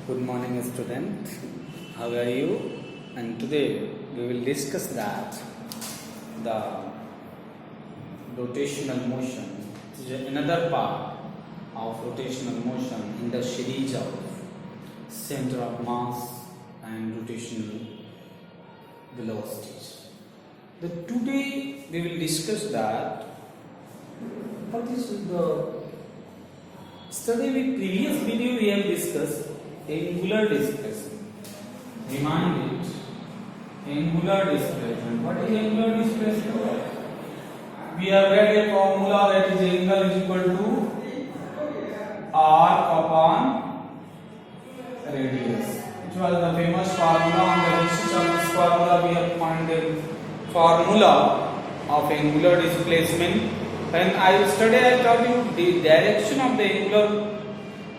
Good morning, student. How are you? And today we will discuss that the rotational motion is another part of rotational motion in the series of center of mass and rotational velocities. Today we will discuss that what is the study with previous video we have discussed angular displacement. Remind it. Angular displacement. What is angular displacement? We have read a formula that is angle is equal to arc upon radius. It was the famous formula. On the basis of this formula, we have found the formula of angular displacement. When I studied, I taught you the direction of the angular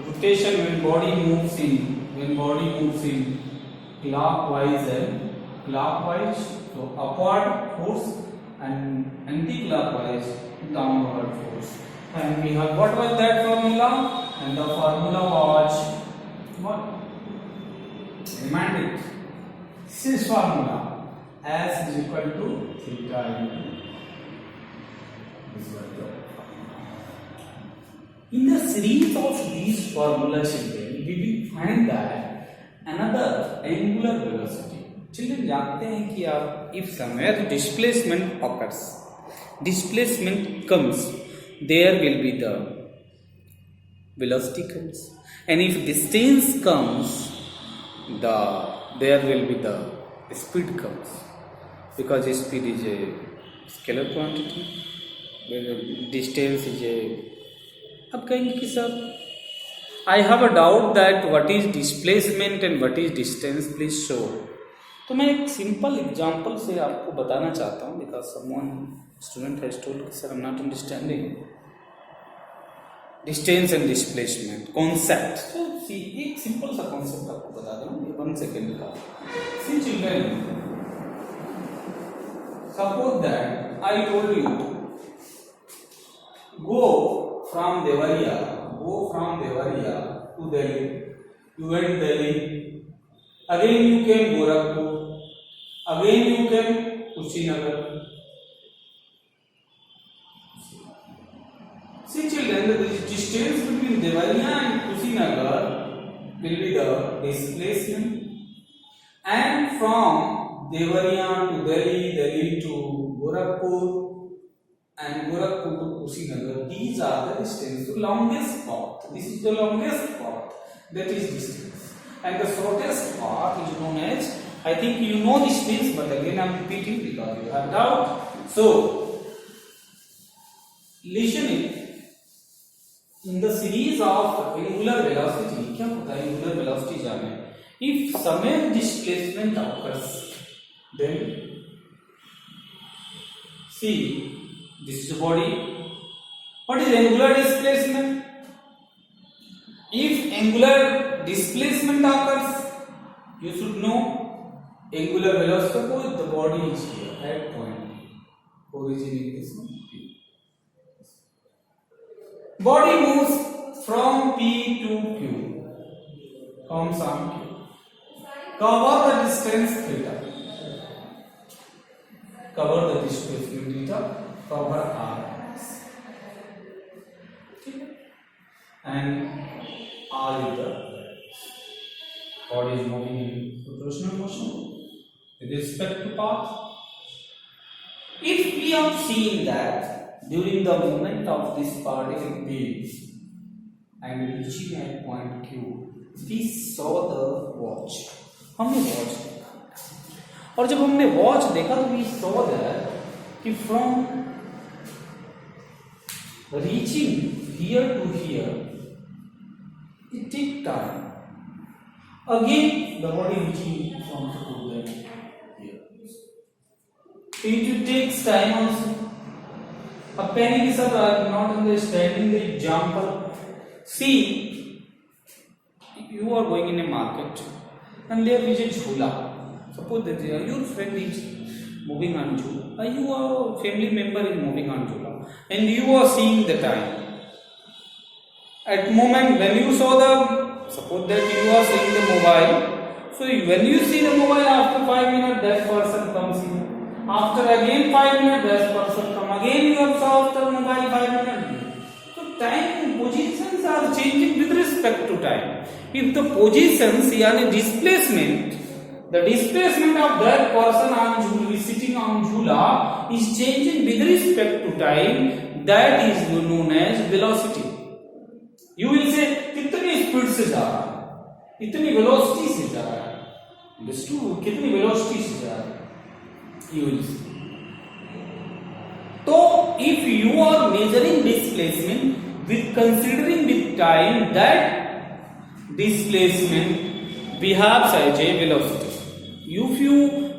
rotation when body moves in clockwise and clockwise, so upward force, and anti-clockwise downward force. And we have what was that formula? And the formula was what? Remind it. This formula S is equal to theta into this was the formula. In the series of these formulas, children, we will find that another angular velocity. Children, जानते हैं कि आप if somewhere displacement occurs, displacement comes, there will be the velocity comes, and if distance comes, there will be the speed comes, because speed is a scalar quantity, distance is a. अब कहेंगे कि sir I have a doubt that what is displacement and what is distance, please show. तो मैं एक simple example से आपको बताना चाहता हूँ, because someone student has told sir I am not understanding distance and displacement concept. तो सी एक सिंपल सा कॉन्सेप्ट आपको बता दूँ, 1 सेकेंड का. See children, suppose that I told you go from Devariya to Delhi. You went Delhi. Again you came Gorakhpur. Again you came Kushinagar. See children, the distance between Devariya and Kushinagar will be the displacement. And from Devariya to Delhi, Delhi to Gorakhpur, and Gorakhpur to Kushinagar, these are the distance. The longest path. This is the longest path. That is distance. And the shortest path is known as. I think you know this things, but again I am repeating because you have doubt. So, listen it. In the series of angular velocity, क्या होता है angular velocity जाने? If some displacement occurs, then see. This is the body. What is angular displacement? If angular displacement occurs, you should know angular velocity. Suppose the body is here at point P. Origin is this one P. Body moves from P to Q. From some Q. Cover the distance theta. Cover the displacement theta. Cover R and R is the body is moving in rotational motion with respect to path. If we are seeing that during the movement of this particle P and reaching at point Q, we saw the watch. हमने watch देखा, और जब हमने watch देखा तो we saw that कि from reaching here to here, it takes time. Again, the body reaching from here. It takes time also. अब पहले की सब not understanding the example. See, you are going in a market and there is a jhula. Suppose that your friend is moving on jhula. You are a family member is moving on jhula. And you are seeing the time. At moment when you saw the suppose that you are seeing the mobile. So when you see the mobile, after 5 minutes that person comes here. After again 5 minutes that person come. Again you observe the mobile 5 minutes. So time positions are changing with respect to time. If the positions yani displacement, the displacement of that person on jhula, sitting on jhula is changing with respect to time, that is known as velocity. You will say कितनी speed से जा रहा है, इतनी velocity से जा रहा है, कितनी वेलोसिटी से जा रहा है, you will say. So if you are measuring displacement with considering with time, that displacement behaves as a velocity. If you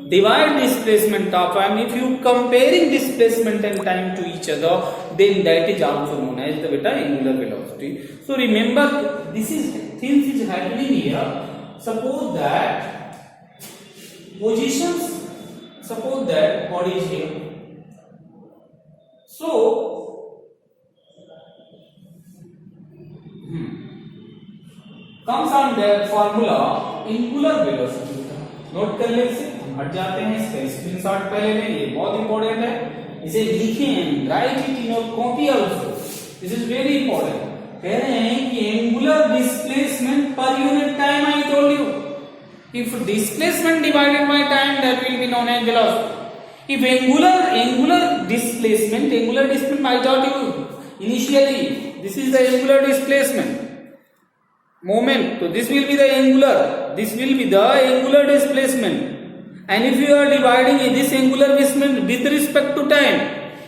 divide displacement of time, if you comparing displacement and time to each other, then that is also known as the beta angular velocity. So remember, this is things is happening here. Suppose that positions, suppose that body is here. So comes on that formula angular velocity. Note कर ले, इसे हट जाते हैं, इसका screenshot पहले लें, ये बहुत इंपॉर्टेंट है, इसे लिखें, write it in your copy also, this is very important. कह रहे हैं कि एंगुलर डिस्प्लेसमेंट पर unit time, I told you, if displacement divided by time that will be known as velocity. If angular displacement I taught you initially, this is the angular displacement moment, so this will be the angular displacement, and if you are dividing this angular displacement with respect to time,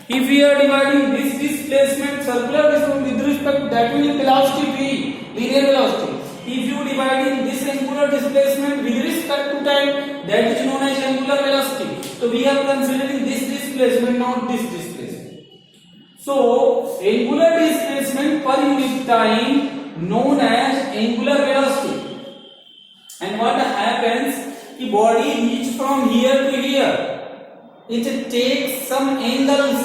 if we are dividing this displacement, circular displacement with respect to that will be velocity v, linear velocity. If you dividing this angular displacement with respect to time, that is known as angular velocity. So we are considering this displacement, not this displacement. So angular displacement per unit time known as angular velocity. And what happens, the body reach from here to here, it takes some angles,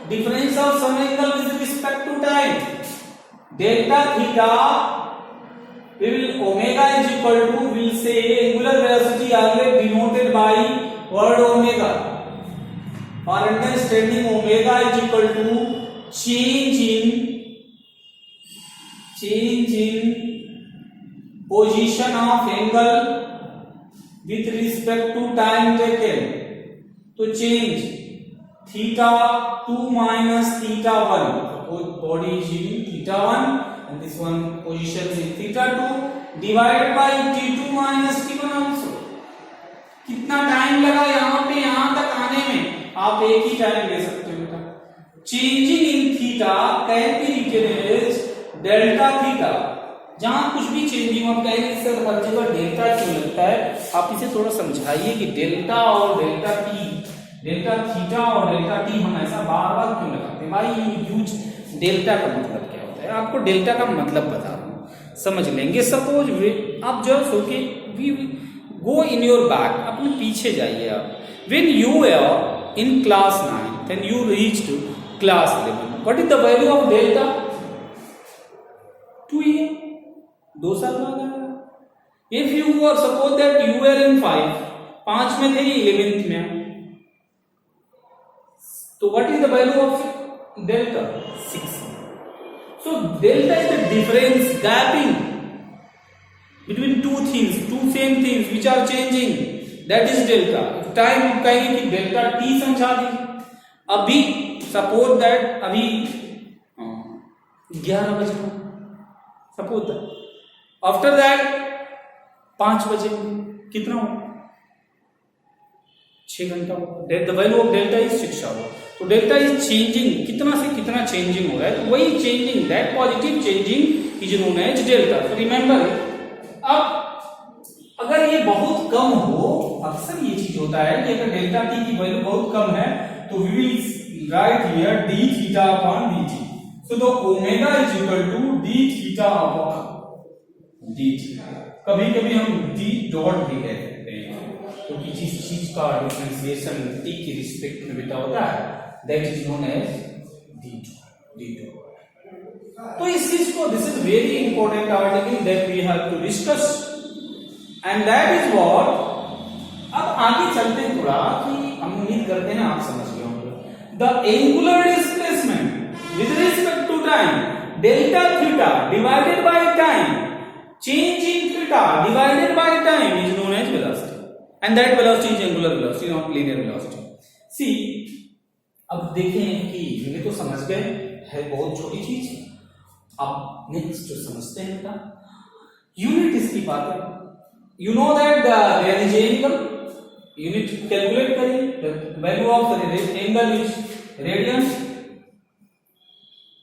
difference of some angle with respect to time, delta theta, we will omega is equal to, we will say angular velocity always denoted by word omega. For understanding, omega is equal to change in position of angle with respect to time taken. तो change theta 2 minus theta 1. Suppose body is in theta 1 and this one position is theta 2 divided by t2 minus t1 also. कितना time लगा यहाँ पे यहाँ तक आने में, आप एक ही टाइम ले सकते हो बेटा. Changing in theta can be written as delta theta. जहां कुछ भी चेंजिंग आप कहेंगे सर हर जगह डेल्टा क्यों लगता है, आप इसे थोड़ा समझाइए कि डेल्टा और डेल्टा टी, डेल्टा थीटा और डेल्टा टी हम ऐसा बार बार क्यों लगाते हैं. भाई यूज डेल्टा का मतलब क्या होता है, आपको डेल्टा का मतलब बता रहा हूं, समझ लेंगे. सपोज आप just okay we go in your back, अपने पीछे जाइए आप. When you are in class 9 then you reach to class 11, what is the value of delta? 2 year, 2 साल बाद आएगा. If you are suppose that you are in 5 में थे, 11th में, तो what is the value of delta? 6. So delta is the difference, gapping between two things, two same things which are changing, that is delta. If time आप कहेंगे कि delta t समझा दीजिए. अभी सपोज दैट अभी 11 बजे, सपोज दैट आफ्टर दैट 5 बजे कितना हो, 6 घंटा हो. The value of delta is 6 hour. तो डेल्टा इज चेंजिंग, कितना से कितना चेंजिंग हो रहा है, तो वही changing, that positive changing is known as delta. तो रिमेंबर, अब अगर ये बहुत कम हो, अक्सर ये चीज होता है कि अगर डेल्टा टी की वैल्यू बहुत कम है तो we will write here d theta upon dt. So the omega is equal to d theta upon dt. कभी कभी हम d डॉट भी कह सकते हैं, तो किसी चीज का डिफरेंशिएशन t के रिस्पेक्ट में बेटा होता है, that is known as d2. तो इस चीज को, this is very important. important article that we have to discuss, and that is what. अब आगे चलते हैं थोड़ा कि हम उम्मीद करते हैं आप समझ गए होंगे। The angular displacement with respect to time delta theta divided by time change in theta divided by time is known as velocity, and that velocity is angular velocity not linear velocity. See अब देखें कि ये तो समझ गए है, बहुत छोटी चीज। अब नेक्स्ट जो समझते हैं बेटा यूनिट इसकी बात है। You know that there is angle, unit calculate करिए। Value of angle is radian,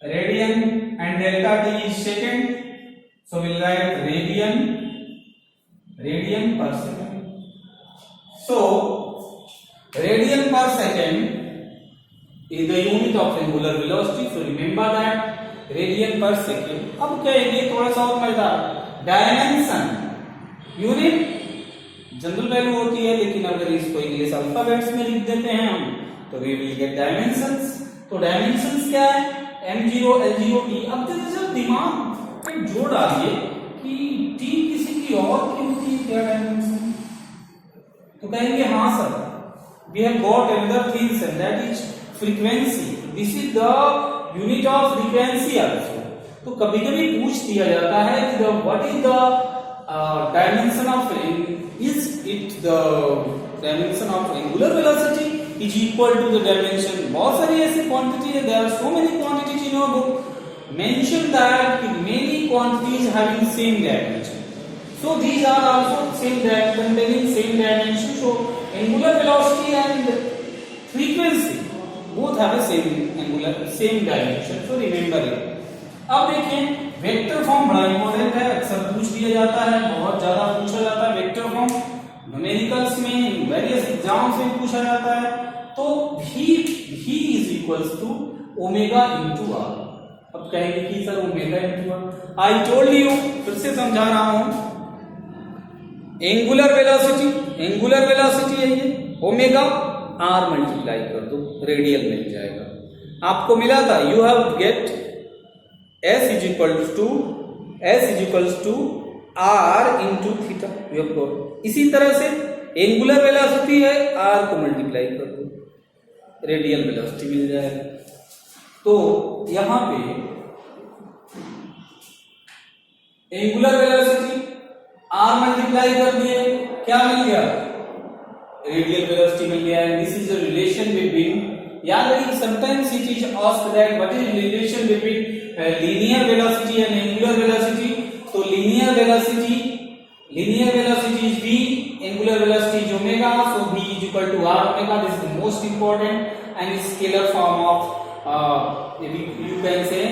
radian and delta T is second, so will write radian, radian per second. So radian per second is the unit of angular velocity, so remember that radian per second. अब कहेंगे थोड़ा सा और मजेदार, dimension unit general value होती है, लेकिन अगर इसको इंग्लिश अल्फाबेट्स में लिख देते हैं हम तो वी विल गेट डायमेंशंस। तो डायमेंशंस क्या है, m0 l0 t। अब जब दिमाग में जोड़ डालिए कि t किसी की और की होती है क्या डायमेंशन, तो कहेंगे हाँ sir, we have got another things and that is frequency. This is the unit of frequency also. तो कभी कभी पूछ दिया जाता है कि what is the dimension of, is it the dimension of angular velocity is equal to the dimension, बहुत सारी ऐसी quantity है, there are so many quantities in your book, mention that many quantities having same dimension, so these are also same containing same dimension, so angular velocity and frequency both have a same dimension, so remember it. अब देखें vector form बड़ा important है, अक्सर पूछ दिया जाता है, बहुत ज्यादा पूछा जाता है वेक्टर फॉर्म, न्यूमेरिकल्स में वेरियस एग्जाम्स में पूछा जाता है। तो v is equals to omega into R. अब कहेंगे कि sir omega into R, I told you, फिर से समझा रहा हूं, एंगुलर वेलोसिटी है ये, ओमेगा आर मल्टीप्लाई कर दो, रेडियल मिल जाएगा। आपको मिला था, you have get s is equals to r into theta, you have got. इसी तरह से एंगुलर वेलोसिटी है, r को मल्टीप्लाई कर दो, रेडियल वेलोसिटी मिल जाएगा। तो यहां पे एंगुलर वेलोसिटी r मल्टीप्लाई कर दिए, क्या मिल गया, रेडियल वेलोसिटी मिल गया। This is the relation between, याद रखिए sometimes it is asked that what is relation between linear velocity and angular velocity. So linear velocity is v, angular velocity is omega, so v is equal to r omega. This is the most important and scalar form of you can say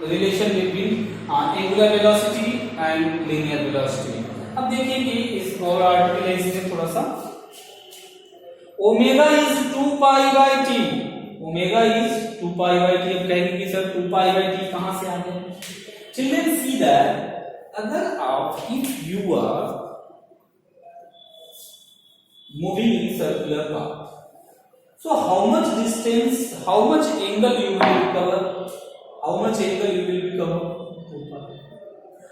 relation between angular velocity and linear velocity. अब देखिए कि इस और article है, इसमें थोड़ा सा omega is 2 pi by T, omega is 2 pi by T. अब कहेंगे कि सर 2 पाई बाय टी कहां से आ गया। चिल्ड्रन सी दैट अगर आप, if you are moving in circular path, so how much distance, how much angle you will cover, how much angle you will be cover,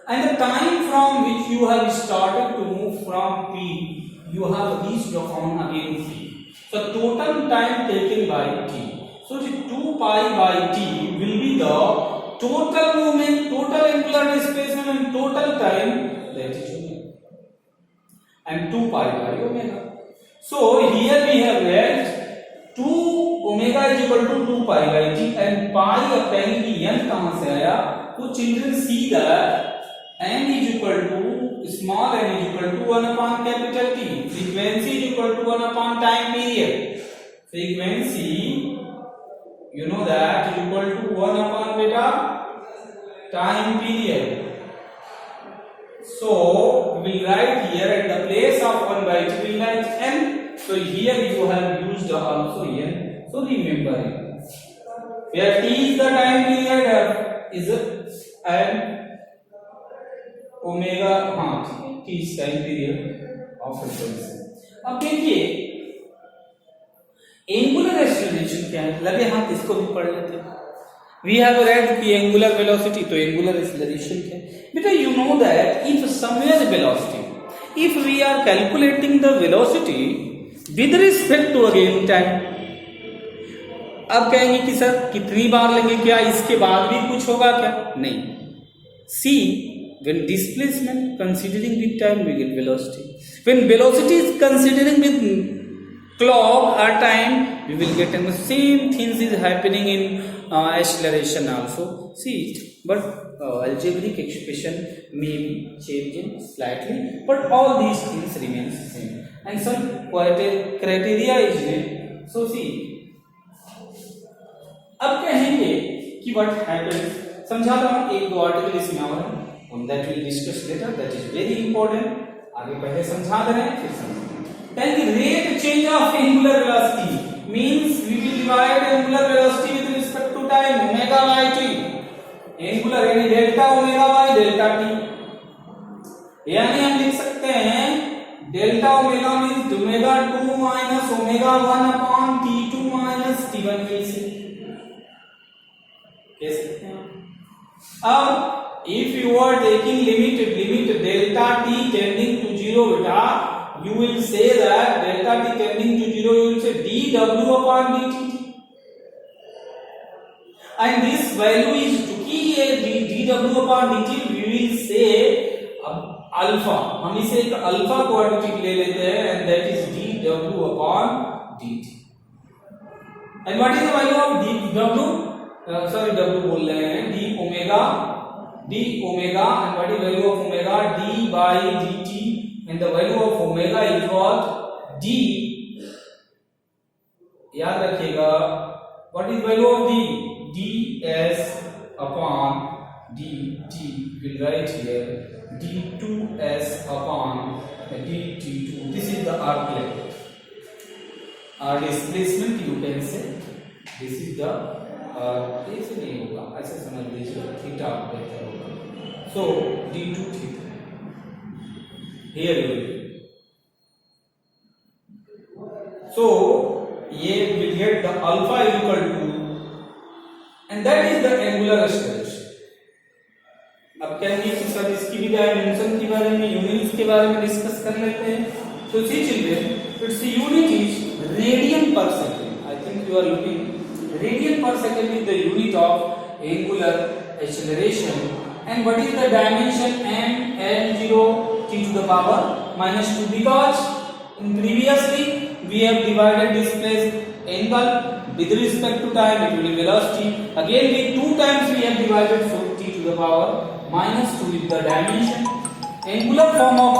and the time from which you have started to move from P, you have reached on again P, so total time taken by T, so the 2 pi by T will be the total movement, total angular displacement and total time, that is omega, and 2 pi by omega. So here we have read 2 omega is equal to 2 pi by T and pi, अब कहेंगे कि n कहां से आया, तो children see that n is equal to small n is equal to 1 upon capital T, frequency is equal to 1 upon time period, frequency you know that is equal to 1 upon beta time period. So we will write here at the place of 1 by T we will write n, so here you have used also n, so remember it, where T is the time period is and omega, हाँ T is time period of frequency। अब देखिए angular acceleration क्या है, लगे हाथ इसको भी पढ़ लेते हैं। We have read the angular velocity, तो angular acceleration क्या है? बेटा you know that if somewhere velocity, if we are calculating the velocity with respect to again time, अब कहेंगे कि सर कितनी बार लेंगे, क्या इसके बाद भी कुछ होगा क्या? नहीं. See, when displacement considering with time we get velocity. When velocity is considering with clock or time, we will get the same things is happening in acceleration also. See, but algebraic expression may be changing slightly, but all these things remains same. And some criteria is there. So see, अब कहेंगे कि what happens, समझाता हूँ, एक दो article इसमें और है, on that we'll discuss later, that is very important. आगे पहले समझा दे रहे हैं, फिर समझेंगे. Then the rate change of angular velocity means we will divide angular velocity with respect to time, omega by t. Angular यानी delta omega by delta t. यानी हम लिख सकते हैं delta omega means omega 2 minus omega 1 upon t2 minus t1 कैसे सकते हैं. अब if you are taking limit delta t tending to 0 beta, you will say that delta t tending to 0, you will say dw upon dt, and this value is चूंकि ये dw upon dt, we will say alpha, हम इसे एक alpha quantity ले लेते हैं, and that is dw upon dt. And what is the value of dw? W बोल रहे हैं, d omega, and what is value of omega? D by dt, and the value of omega is what? D. याद रखिएगा, what is value of d? ds upon dt. We'll write here d2s upon dt2. This is the arc length. Our displacement you can say. This is the ऐसे नहीं होगा, ऐसे समझ लीजिए, theta बेहतर होगा. So d2 theta here you will. So ये will get the alpha equal to, and that is the angular acceleration. अब कहेंगे कि सर इसकी भी डायमेंशन के बारे में, यूनिट्स के बारे में डिस्कस कर लेते हैं. So see children, its unit is radian per second. I think you are looking. Radian per second is the unit of angular acceleration, and what is the dimension? M L0 t to the power minus 2, because in previously we have divided displaced angle with respect to time, it will be velocity. Again with 2 times we have divided, so t to the power minus 2 is the dimension. Angular form of